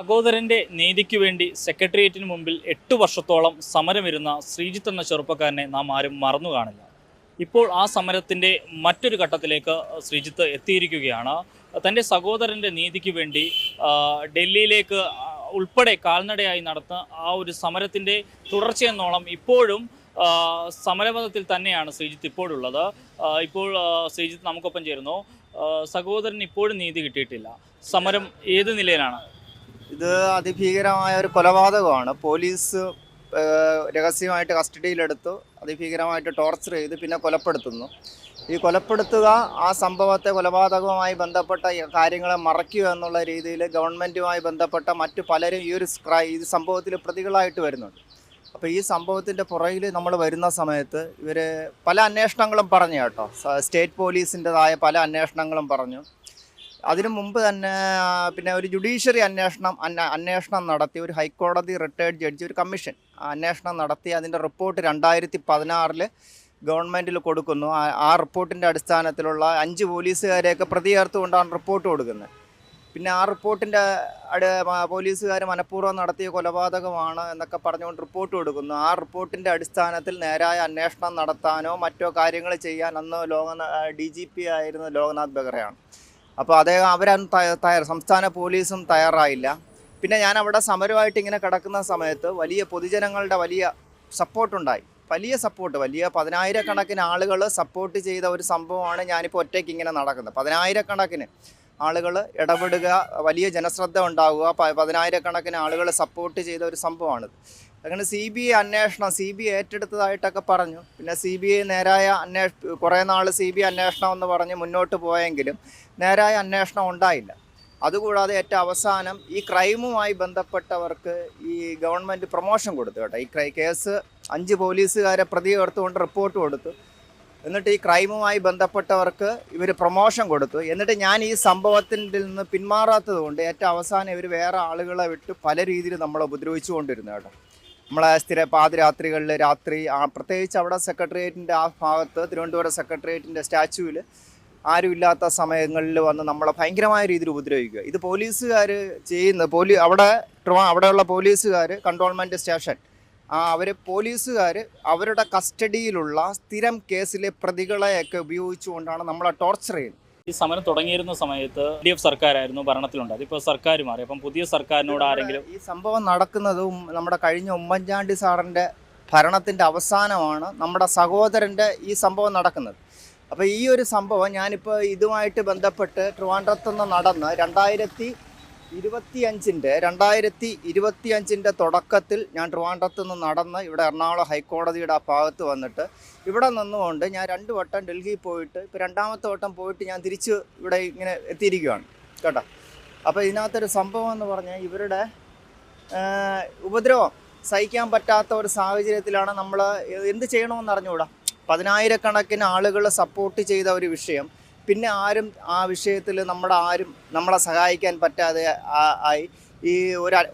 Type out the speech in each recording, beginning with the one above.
സഹോദരന്റെ നീതിക്ക് വേണ്ടി സെക്രട്ടേറിയറ്റിന് മുമ്പിൽ 8 വർഷത്തോളം സമരമിരുന്ന ശ്രീജിത്ത് എന്ന ചെറുപ്പക്കാരനെ നാം ആരും മറന്നു കാണില്ല. ഇപ്പോൾ ആ സമരത്തിൻ്റെ മറ്റൊരു ഘട്ടത്തിലേക്ക് ശ്രീജിത്ത് എത്തിയിരിക്കുകയാണ്. തൻ്റെ സഹോദരൻ്റെ നീതിക്ക് വേണ്ടി ഡൽഹിയിലേക്ക് ഉൾപ്പെടെ കാൽനടയായി നടത്തുന്ന ആ ഒരു സമരത്തിൻ്റെ തുടർച്ചയെന്നോളം ഇപ്പോഴും സമരപഥത്തിൽ തന്നെയാണ് ശ്രീജിത്ത് ഇപ്പോഴുള്ളത്. ഇപ്പോൾ ശ്രീജിത്ത് നമുക്കൊപ്പം ചേരുന്നു. സഹോദരന് ഇപ്പോഴും നീതി കിട്ടിയിട്ടില്ല. സമരം ഏത് നിലയിലാണ്? ഇത് അതിഭീകരമായ ഒരു കൊലപാതകമാണ്. പോലീസ് രഹസ്യമായിട്ട് കസ്റ്റഡിയിലെടുത്തു, അതിഭീകരമായിട്ട് ടോർച്ചർ ചെയ്ത് പിന്നെ കൊലപ്പെടുത്തുന്നു. ഈ കൊലപ്പെടുത്തുക, ആ സംഭവത്തെ കൊലപാതകവുമായി ബന്ധപ്പെട്ട കാര്യങ്ങളെ മറയ്ക്കുക എന്നുള്ള രീതിയിൽ ഗവൺമെൻറ്റുമായി ബന്ധപ്പെട്ട മറ്റു പലരും ഈ സംഭവത്തിൽ പ്രതികളായിട്ട് വരുന്നുണ്ട്. അപ്പോൾ ഈ സംഭവത്തിൻ്റെ പുറകിൽ നമ്മൾ വരുന്ന സമയത്ത് ഇവർ പല അന്വേഷണങ്ങളും പറഞ്ഞു കേട്ടോ. സ്റ്റേറ്റ് പോലീസിൻ്റെതായ പല അന്വേഷണങ്ങളും പറഞ്ഞു. അതിനു മുമ്പ് തന്നെ പിന്നെ ഒരു ജുഡീഷ്യറി അന്വേഷണം നടത്തി, ഒരു ഹൈക്കോടതി റിട്ടയർഡ് ജഡ്ജി, ഒരു കമ്മീഷൻ അന്വേഷണം നടത്തി. അതിൻ്റെ റിപ്പോർട്ട് 2016 ഗവൺമെൻറ്റിൽ കൊടുക്കുന്നു. ആ റിപ്പോർട്ടിൻ്റെ അടിസ്ഥാനത്തിലുള്ള 5 പോലീസുകാരെയൊക്കെ പ്രതി ചേർത്തുകൊണ്ടാണ് റിപ്പോർട്ട് കൊടുക്കുന്നത്. പിന്നെ ആ റിപ്പോർട്ടിൻ്റെ പോലീസുകാർ മനഃപൂർവ്വം നടത്തിയ കൊലപാതകമാണ് എന്നൊക്കെ പറഞ്ഞുകൊണ്ട് റിപ്പോർട്ട് കൊടുക്കുന്നു. ആ റിപ്പോർട്ടിൻ്റെ അടിസ്ഥാനത്തിൽ നേരായ അന്വേഷണം നടത്താനോ മറ്റോ കാര്യങ്ങൾ ചെയ്യാൻ അന്ന് DGP ആയിരുന്ന ലോക്നാഥ് ബെഹ്റയാണ്. അപ്പോൾ അവരൊന്നും സംസ്ഥാന പോലീസും തയ്യാറായില്ല. പിന്നെ ഞാൻ അവിടെ സമരമായിട്ട് ഇങ്ങനെ കിടക്കുന്ന സമയത്ത് വലിയ പൊതുജനങ്ങളുടെ വലിയ സപ്പോർട്ടുണ്ടായി. വലിയ 10,000-കണക്കിന് ആളുകൾ സപ്പോർട്ട് ചെയ്ത ഒരു സംഭവമാണ്. ഞാനിപ്പോൾ ഒറ്റയ്ക്ക് ഇങ്ങനെ നടക്കുന്നത്. 10,000-കണക്കിന് ആളുകൾ ഇടപെടുക, വലിയ ജനശ്രദ്ധ ഉണ്ടാവുക, 10,000-കണക്കിന് ആളുകൾ സപ്പോർട്ട് ചെയ്ത ഒരു സംഭവമാണിത്. അങ്ങനെ CBI ഏറ്റെടുത്തതായിട്ടൊക്കെ പറഞ്ഞു. പിന്നെ CBI നേരായ കുറേ നാൾ CBI അന്വേഷണം എന്ന് പറഞ്ഞ് മുന്നോട്ട് പോയെങ്കിലും നേരായ അന്വേഷണം ഉണ്ടായില്ല. അതുകൂടാതെ ഏറ്റവും അവസാനം ഈ ക്രൈമുമായി ബന്ധപ്പെട്ടവർക്ക് ഈ ഗവൺമെൻറ് പ്രൊമോഷൻ കൊടുത്തു കേട്ടോ. ഈ കേസ് 5 പോലീസുകാരെ പ്രതി ചേർത്തുകൊണ്ട് റിപ്പോർട്ട് കൊടുത്തു. എന്നിട്ട് ഈ ക്രൈമുമായി ബന്ധപ്പെട്ടവർക്ക് ഇവർ പ്രൊമോഷൻ കൊടുത്തു. എന്നിട്ട് ഞാൻ ഈ സംഭവത്തിൽ നിന്ന് പിന്മാറാത്തത് കൊണ്ട് ഏറ്റവും അവസാനം ഇവർ വേറെ ആളുകളെ വിട്ട് പല രീതിയിൽ നമ്മളെ ഉപദ്രവിച്ചുകൊണ്ടിരുന്നു കേട്ടോ. നമ്മളെ പാതിരാത്രികളിൽ പ്രത്യേകിച്ച് അവിടെ സെക്രട്ടേറിയറ്റിൻ്റെ ആ ഭാഗത്ത്, തിരുവനന്തപുരം സെക്രട്ടേറിയറ്റിൻ്റെ സ്റ്റാച്യൂവിൽ ആരുമില്ലാത്ത സമയങ്ങളിൽ വന്ന് നമ്മളെ ഭയങ്കരമായ രീതിയിൽ ഉപദ്രവിക്കുക. ഇത് പോലീസുകാർ ചെയ്യുന്ന അവിടെയുള്ള പോലീസുകാർ, കൺട്രോൾമെൻറ്റ് സ്റ്റേഷൻ, പോലീസുകാർ അവരുടെ കസ്റ്റഡിയിലുള്ള സ്ഥിരം കേസിലെ പ്രതികളെയൊക്കെ ഉപയോഗിച്ചുകൊണ്ടാണ് നമ്മളെ ടോർച്ചർ ചെയ്യുന്നത്. ഈ സമരം തുടങ്ങിയിരുന്ന സമയത്ത് LDF സർക്കാരായിരുന്നു ഭരണത്തിലുണ്ടായത്. ഇപ്പോൾ സർക്കാർ മാറി. അപ്പം പുതിയ സർക്കാരിനോട് ആരെങ്കിലും ഈ സംഭവം നടക്കുന്നതും നമ്മുടെ കഴിഞ്ഞ ഉമ്മൻചാണ്ടി സാറിൻ്റെ ഭരണത്തിൻ്റെ അവസാനമാണ് നമ്മുടെ സഹോദരൻ്റെ ഈ സംഭവം നടക്കുന്നത്. അപ്പോൾ ഈ ഒരു സംഭവം ഞാനിപ്പോൾ ഇതുമായിട്ട് ബന്ധപ്പെട്ട് ട്രിവാൻഡ്രത്തുനിന്ന് നടന്ന് 2025 തുടക്കത്തിൽ ഞാൻ ട്രിവാൻഡ്രത്ത് നിന്ന് നടന്ന് ഇവിടെ എറണാകുളം ഹൈക്കോടതിയുടെ ആ ഭാഗത്ത് വന്നിട്ട് ഇവിടെ നിന്നുകൊണ്ട് ഞാൻ 2 വട്ടം ഡൽഹിയിൽ പോയിട്ട്, ഇപ്പോൾ 2ാമത്തെ വട്ടം പോയിട്ട് ഞാൻ തിരിച്ച് ഇവിടെ ഇങ്ങനെ എത്തിയിരിക്കുകയാണ് കേട്ടോ. അപ്പോൾ ഇതിനകത്തൊരു സംഭവം എന്ന് പറഞ്ഞാൽ ഇവരുടെ ഉപദ്രവം സഹിക്കാൻ പറ്റാത്ത ഒരു സാഹചര്യത്തിലാണ് നമ്മൾ എന്ത് ചെയ്യണമെന്ന് അറിഞ്ഞുകൂടാ. 10,000-കണക്കിന് ആളുകൾ സപ്പോർട്ട് ചെയ്ത ഒരു വിഷയം, പിന്നെ ആരും ആ വിഷയത്തിൽ നമ്മളെ സഹായിക്കാൻ പറ്റാതെ ആയി. ഈ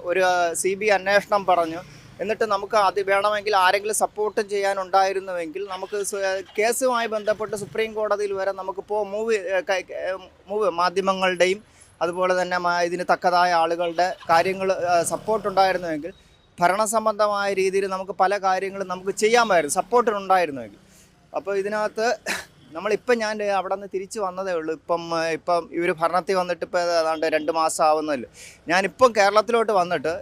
ഒരു CBI അന്വേഷണം പറഞ്ഞു. എന്നിട്ട് നമുക്ക് അത് വേണമെങ്കിൽ ആരെങ്കിലും സപ്പോർട്ട് ചെയ്യാനുണ്ടായിരുന്നുവെങ്കിൽ നമുക്ക് കേസുമായി ബന്ധപ്പെട്ട് സുപ്രീം കോടതിയിൽ വരെ നമുക്കിപ്പോൾ മാധ്യമങ്ങളുടെയും അതുപോലെ തന്നെ ഇതിന് തക്കതായ ആളുകളുടെ സപ്പോർട്ടുണ്ടായിരുന്നുവെങ്കിൽ, ഭരണസംബന്ധമായ രീതിയിൽ നമുക്ക് പല കാര്യങ്ങളും നമുക്ക് ചെയ്യാമായിരുന്നു, സപ്പോർട്ടിനുണ്ടായിരുന്നുവെങ്കിൽ. അപ്പോൾ ഇതിനകത്ത് ഞാൻ അവിടെ നിന്ന് തിരിച്ച് വന്നതേ ഉള്ളൂ. ഇപ്പം ഇവർ ഭരണത്തിൽ വന്നിട്ട് ഇപ്പോൾ ഏതാണ്ട് 2 മാസം ആവുന്നല്ലോ. ഞാനിപ്പം കേരളത്തിലോട്ട് വന്നിട്ട്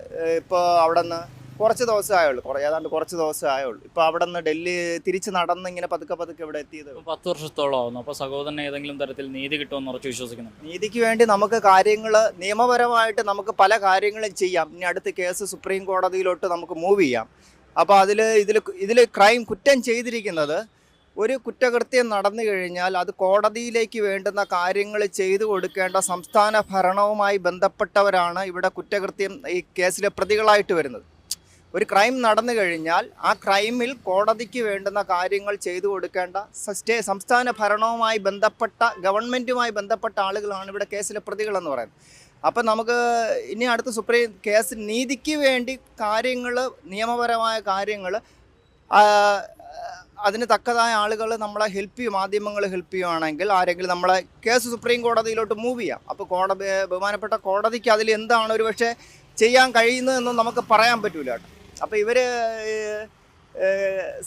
ഇപ്പോൾ അവിടെ നിന്ന് കുറച്ച് ദിവസമേ ആയുള്ളൂ. ഇപ്പോൾ അവിടെ നിന്ന് ഡൽഹി തിരിച്ച് നടന്ന് ഇങ്ങനെ പതുക്കെ ഇവിടെ എത്തിയത് 10 വർഷത്തോളം ആവുന്നു. അപ്പോൾ സഹോദരന് ഏതെങ്കിലും തരത്തിൽ നീതി കിട്ടുമെന്ന് ഉറച്ചു വിശ്വസിക്കുന്നു? നീതിക്ക് വേണ്ടി നമുക്ക് നിയമപരമായിട്ട് നമുക്ക് പല കാര്യങ്ങളും ചെയ്യാം. ഇനി അടുത്ത കേസ് സുപ്രീം കോടതിയിലോട്ട് നമുക്ക് മൂവ് ചെയ്യാം. അപ്പോൾ ഇതിൽ കുറ്റം ചെയ്തിരിക്കുന്നത്, ഒരു കുറ്റകൃത്യം നടന്നു കഴിഞ്ഞാൽ അത് കോടതിയിലേക്ക് വേണ്ടുന്ന കാര്യങ്ങൾ ചെയ്തു കൊടുക്കേണ്ട സംസ്ഥാന ഭരണവുമായി ബന്ധപ്പെട്ടവരാണ് ഇവിടെ ഈ കേസിലെ പ്രതികളായിട്ട് വരുന്നത്. ഒരു ക്രൈം നടന്നു കഴിഞ്ഞാൽ ആ ക്രൈമിൽ കോടതിക്ക് വേണ്ടുന്ന കാര്യങ്ങൾ ചെയ്തു കൊടുക്കേണ്ട സംസ്ഥാന ഭരണവുമായി ബന്ധപ്പെട്ട, ഗവൺമെൻറ്റുമായി ബന്ധപ്പെട്ട ആളുകളാണ് ഇവിടെ കേസിലെ പ്രതികളെന്ന് പറയുന്നത്. അപ്പം നമുക്ക് ഇനി അടുത്ത നീതിക്ക് വേണ്ടി നിയമപരമായ കാര്യങ്ങൾ അതിന് തക്കതായ ആളുകൾ നമ്മളെ മാധ്യമങ്ങൾ ഹെൽപ്പ് ചെയ്യുകയാണെങ്കിൽ, ആരെങ്കിലും നമ്മളെ കേസ് സുപ്രീം കോടതിയിലോട്ട് മൂവ് ചെയ്യാം. അപ്പോൾ ബഹുമാനപ്പെട്ട കോടതിക്ക് അതിൽ എന്താണ് ഒരു പക്ഷേ ചെയ്യാൻ കഴിയുന്നതെന്നും നമുക്ക് പറയാൻ പറ്റൂല കേട്ടോ. അപ്പോൾ ഇവർ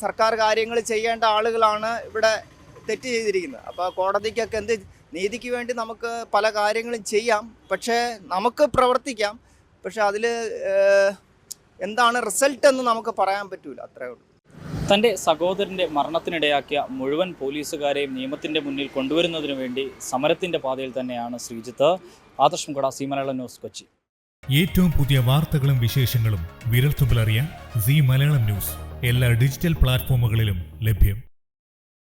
സർക്കാർ കാര്യങ്ങൾ ചെയ്യേണ്ട ആളുകളാണ് ഇവിടെ തെറ്റ് ചെയ്തിരിക്കുന്നത്. അപ്പോൾ കോടതിക്കൊക്കെ എന്ത് നീതിക്ക് വേണ്ടി നമുക്ക് പല കാര്യങ്ങളും ചെയ്യാം, പക്ഷേ നമുക്ക് പ്രവർത്തിക്കാം, പക്ഷെ അതിൽ എന്താണ് റിസൾട്ട് എന്ന് നമുക്ക് പറയാൻ പറ്റൂല. അത്രേ ഉള്ളൂ. തൻ്റെ സഹോദരൻ്റെ മരണത്തിനിടയാക്കിയ മുഴുവൻ പോലീസുകാരെയും നിയമത്തിൻ്റെ മുന്നിൽ കൊണ്ടുവരുന്നതിനു വേണ്ടി സമരത്തിൻ്റെ പാതയിൽ തന്നെയാണ് ശ്രീജിത്ത്. ആദർശ് മുകട, സി മലയാളം ന്യൂസ്, കൊച്ചി. ഏറ്റവും പുതിയ വാർത്തകളും വിശേഷങ്ങളും വിരൽത്തുമ്പിലറിയാൻ സി മലയാളം ന്യൂസ് എല്ലാ ഡിജിറ്റൽ പ്ലാറ്റ്ഫോമുകളിലും ലഭ്യം.